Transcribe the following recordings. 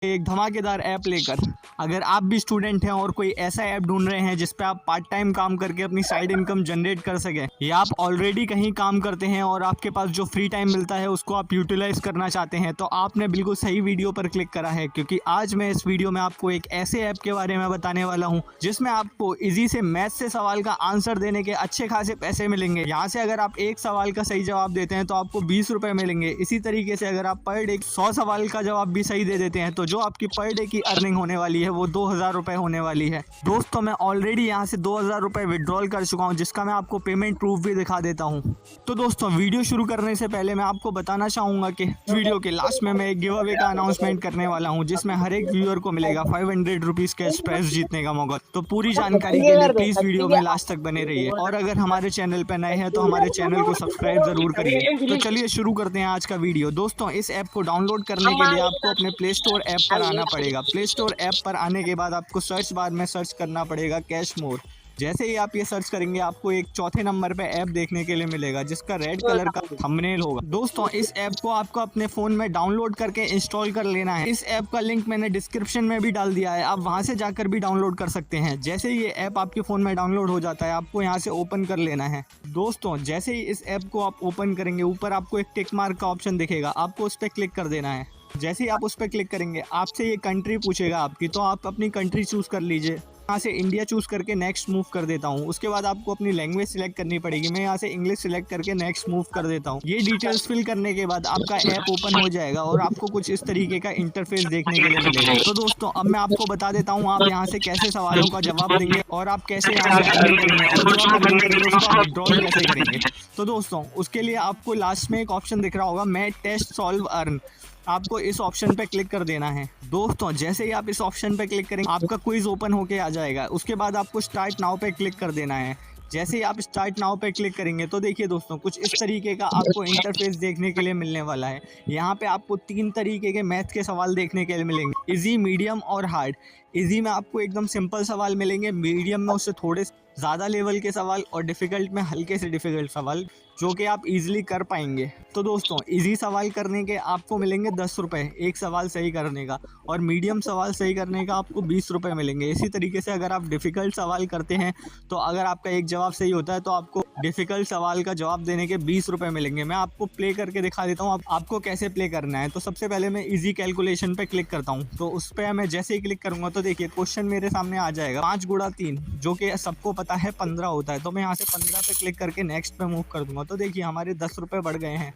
एक धमाकेदार ऐप लेकर। अगर आप भी स्टूडेंट हैं और कोई ऐसा ऐप ढूंढ रहे हैं जिस पे आप पार्ट टाइम काम करके अपनी साइड इनकम जनरेट कर सकें, या आप ऑलरेडी कहीं काम करते हैं और आपके पास जो फ्री टाइम मिलता है उसको आप यूटिलाइज करना चाहते हैं, तो आपने बिल्कुल सही वीडियो पर क्लिक करा है, क्योंकि आज मैं इस वीडियो में आपको एक ऐसे ऐप के बारे में बताने वाला हूं जिसमें आपको इजी से मैथ से सवाल का आंसर देने के अच्छे खासे पैसे मिलेंगे। यहाँ से अगर आप एक सवाल का सही जवाब देते हैं तो आपको 20 रुपए मिलेंगे। इसी तरीके से अगर आप पर डे 100 सवाल का जवाब भी सही दे देते हैं तो जो आपकी पर डे की अर्निंग होने वाली है वो 2000 रुपए होने वाली है। दोस्तों, मैं ऑलरेडी यहाँ से 2000 रुपए विड्रॉल कर चुका हूँ, जिसका मैं आपको पेमेंट प्रूफ भी दिखा देता हूँ। तो दोस्तों, वीडियो शुरू करने से पहले मैं आपको बताना चाहूंगा कि वीडियो के लास्ट में मैं एक गिव अवे का अनाउंसमेंट करने वाला हूँ, जिसमें हर एक व्यूअर को मिलेगा 500 रुपीज कैश प्राइज जीतने का मौका। तो पूरी जानकारी के लिए प्लीज वीडियो में लास्ट तक बने रहिए, और अगर हमारे चैनल पर नए हैं तो हमारे चैनल को सब्सक्राइब जरूर करिए। तो चलिए शुरू करते हैं आज का वीडियो। दोस्तों, इस ऐप को डाउनलोड करने के लिए आपको अपने प्ले स्टोर ऐप पर आना पड़ेगा। प्ले स्टोर ऐप पर आने के बाद आपको सर्च बार में सर्च करना पड़ेगा कैश मोर। जैसे ही आप ये सर्च करेंगे आपको एक चौथे नंबर पे ऐप देखने के लिए मिलेगा, जिसका रेड कलर का थंबनेल होगा। दोस्तों, इस ऐप को आपको अपने फ़ोन में डाउनलोड करके इंस्टॉल कर लेना है। इस ऐप का लिंक मैंने डिस्क्रिप्शन में भी डाल दिया है, आप वहां से जाकर भी डाउनलोड कर सकते हैं। जैसे ही ये ऐप आपके फ़ोन में डाउनलोड हो जाता है, आपको यहाँ से ओपन कर लेना है। दोस्तों, जैसे ही इस ऐप को आप ओपन करेंगे, ऊपर आपको एक टिक मार्क का ऑप्शन दिखेगा, आपको उस पर क्लिक कर देना है। जैसे ही आप उस पर क्लिक करेंगे, आपसे ये कंट्री पूछेगा आपकी, तो आप अपनी कंट्री चूज़ कर लीजिए। यहाँ से इंडिया चूज़ करके नेक्स्ट मूव कर देता हूँ। उसके बाद आपको अपनी लैंग्वेज सिलेक्ट करनी पड़ेगी। मैं यहाँ से इंग्लिश सिलेक्ट करके नेक्स्ट मूव कर देता हूँ। ये डिटेल्स फिल करने के बाद आपका ऐप ओपन हो जाएगा और आपको कुछ इस तरीके का इंटरफेस देखने के लिए मिलेगा। तो दोस्तों, अब मैं आपको बता देता हूँ आप यहाँ से कैसे सवालों का जवाब देंगे और आप कैसे यहाँ से अर्निंग करेंगे, और जो आप अर्निंग करेंगे उसको आप विड्रॉल कैसे करेंगे। तो दोस्तों, उसके लिए आपको लास्ट में एक ऑप्शन दिख रहा होगा, मैं टेस्ट सॉल्व अर्न। आपको इस ऑप्शन पे क्लिक कर देना है। दोस्तों, जैसे ही आप इस ऑप्शन पे क्लिक करेंगे, आपका क्विज ओपन होके आ जाएगा। उसके बाद आपको स्टार्ट नाउ पे क्लिक कर देना है। जैसे ही आप स्टार्ट नाउ पे क्लिक करेंगे तो देखिए दोस्तों, कुछ इस तरीके का आपको इंटरफेस देखने के लिए मिलने वाला है। यहाँ पे आपको 3 तरीके के मैथ के सवाल देखने के लिए मिलेंगे, इजी, मीडियम और हार्ड। इजी में आपको एकदम सिंपल सवाल मिलेंगे, मीडियम में उससे थोड़े ज़्यादा लेवल के सवाल, और डिफ़िकल्ट में हल्के से डिफ़िकल्ट सवाल जो कि आप इजीली कर पाएंगे। तो दोस्तों, इजी सवाल करने के आपको मिलेंगे 10 रुपये एक सवाल सही करने का, और मीडियम सवाल सही करने का आपको 20 रुपये मिलेंगे। इसी तरीके से अगर आप डिफ़िकल्ट सवाल करते हैं तो अगर आपका एक जवाब सही होता है तो आपको डिफ़िकल्ट सवाल का जवाब देने के 20 रुपये मिलेंगे। मैं आपको प्ले करके दिखा देता हूँ आपको कैसे प्ले करना है। तो सबसे पहले मैं इजी कैलकुलेशन पे क्लिक करता हूँ। तो उस पर मैं जैसे ही क्लिक करूँगा तो देखिए क्वेश्चन मेरे सामने आ जाएगा, 5 गुणा 3, जो कि सबको पता है 15 होता है। तो मैं यहाँ से 15 पे क्लिक करके नेक्स्ट पे मूव कर दूंगा। तो देखिए हमारे 10 रुपये बढ़ गए हैं।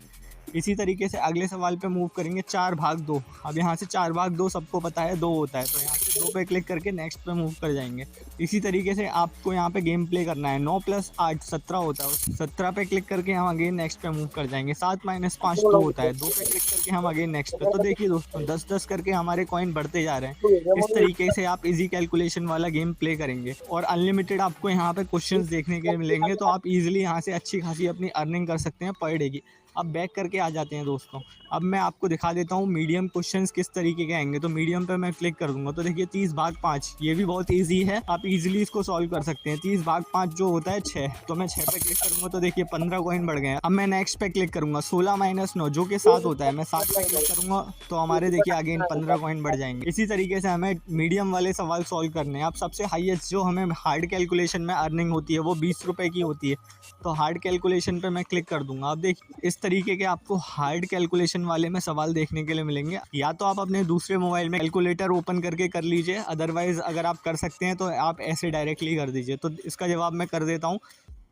इसी तरीके से अगले सवाल पे मूव करेंगे, 4/2। अब यहाँ से 4/2 सबको पता है 2 होता है, तो यहाँ से 2 पे क्लिक करके नेक्स्ट पे मूव कर जाएंगे। इसी तरीके से आपको यहाँ पे गेम प्ले करना है। 9 + 8 17 होता है, 17 पे क्लिक करके हम अगेन नेक्स्ट पे मूव कर जाएंगे। 7 - 5 2 होता है, 2 पे क्लिक करके हम अगेन नेक्स्ट पे। तो देखिए दोस्तों, 10-10 करके हमारे कॉइन बढ़ते जा रहे हैं। इस तरीके से आप इजी कैलकुलेशन वाला गेम प्ले करेंगे, और अनलिमिटेड आपको यहाँ पे क्वेश्चंस देखने के लिए मिलेंगे। तो आप इजीली यहाँ से अच्छी खासी अपनी अर्निंग कर सकते हैं पर डे की। अब बैक करके आ जाते हैं दोस्तों। अब मैं आपको दिखा देता हूँ मीडियम क्वेश्चंस किस तरीके के आएंगे। तो मीडियम पे मैं क्लिक कर दूंगा तो देखिए 30/5, ये भी बहुत इजी है, आप इजीली इसको सॉल्व कर सकते हैं। 30/5 जो होता है 6, तो मैं 6 पे क्लिक करूंगा तो देखिए 15 कॉइन बढ़ गए हैं। अब मैं नेक्स्ट पे क्लिक करूंगा, 16 - 9 जो कि 7 होता है, मैं 7 पे क्लिक करूंगा तो हमारे देखिए अगेन 15 कॉइन बढ़ जाएंगे। इसी तरीके से हमें मीडियम वाले सवाल सॉल्व करने हैं। अब सबसे हाईएस्ट जो हमें हार्ड कैलकुलेशन में अर्निंग होती है वो 20 रुपये की होती है। तो हार्ड कैलकुलेशन पे मैं क्लिक कर दूंगा। अब देखिए इस तरीके के आपको हार्ड कैलकुलेशन वाले में सवाल देखने के लिए मिलेंगे। या तो आप अपने दूसरे मोबाइल में कैलकुलेटर ओपन करके कर लीजिए, अदरवाइज अगर आप कर सकते हैं तो आप ऐसे डायरेक्टली कर दीजिए। तो इसका जवाब मैं कर देता हूँ।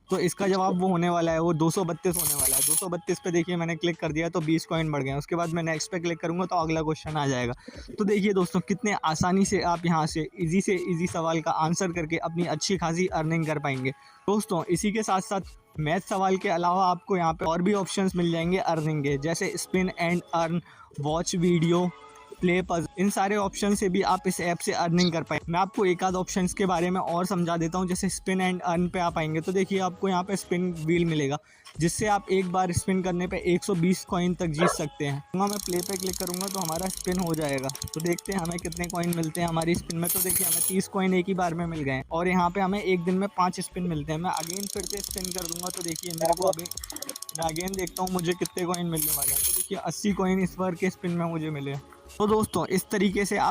तो इसका जवाब वो होने वाला है, वो 232 होने वाला है। 232 पे देखिए मैंने क्लिक कर दिया तो 20 कॉइन बढ़ गए। उसके बाद मैं नेक्स्ट पे क्लिक करूंगा तो अगला क्वेश्चन आ जाएगा। तो देखिए दोस्तों, कितने आसानी से आप यहाँ से इजी सवाल का आंसर करके अपनी अच्छी खासी अर्निंग कर पाएंगे। दोस्तों, इसी के साथ साथ मैथ सवाल के अलावा आपको यहाँ पे और भी ऑप्शंस मिल जाएंगे अर्निंग के, जैसे spin and earn, watch video, play पज। इन सारे ऑप्शन से भी आप इस ऐप से अर्निंग कर पाए। मैं आपको एक आध ऑप्शन के बारे में और समझा देता हूँ। जैसे स्पिन एंड अर्न पे आप आएंगे तो देखिए आपको यहाँ पे स्पिन व्हील मिलेगा, जिससे आप एक बार स्पिन करने पे 120 कॉइन तक जीत सकते हैं। मैं प्ले पे क्लिक करूँगा तो हमारा स्पिन हो जाएगा। तो देखते हैं हमें कितने कॉइन मिलते हैं हमारी स्पिन में। तो देखिए हमें 30 कॉइन एक ही बार में मिल गए हैं, और यहाँ पे हमें एक दिन में 5 स्पिन मिलते हैं। मैं अगेन फिर से स्पिन कर दूंगा तो देखिए मेरे को अभी मैं अगेन देखता हूँ मुझे कितने कॉइन मिलने वाले हैं। तो देखिए 80 कॉइन इस बार के स्पिन में मुझे मिले। तो दोस्तों इस तरीके से आप